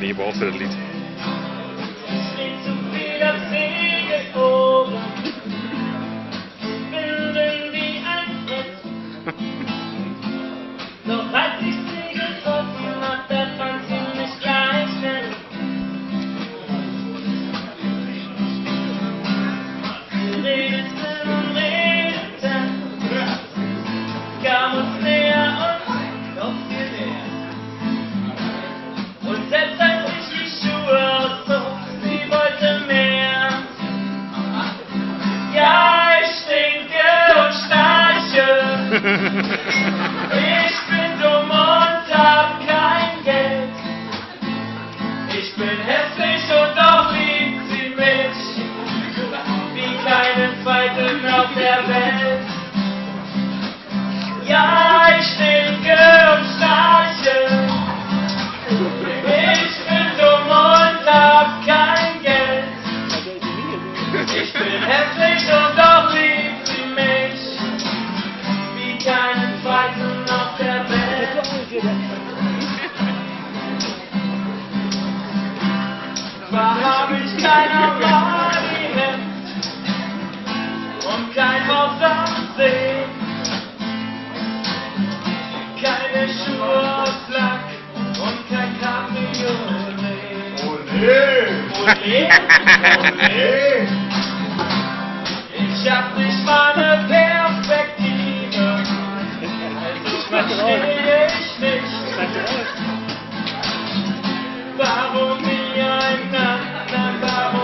Nee, brauchst du das Lied. Steht zu viel das Segel oben, Winden wie ein Netz. Doch als ich Segel getroffen hab, da fand sie mich gleich schnell. Sie redete und redete, kam uns näher und noch viel näher. Und selbst als ich die Schuhe auszog, sie wollte mehr. Ja, ich stinke und schnarche. Ich bin dumm und hab kein Geld. Ich bin hässlich und doch liebt sie mich, wie keinen zweiten auf der Welt. Ja, ich stinke und schnarche. Ich bin dumm und hab kein Geld. Ich bin hässlich und doch liebt sie mich, wie keinen zweiten auf der Welt. Zwar hab ich kein Armani-Hemd und kein Haus am See, keine Schuhe aus Lack und kein Cabriolet. Ole, ole. Ich hab nicht mal ne Perspektive, also verstehe ich nicht, warum wir einander, warum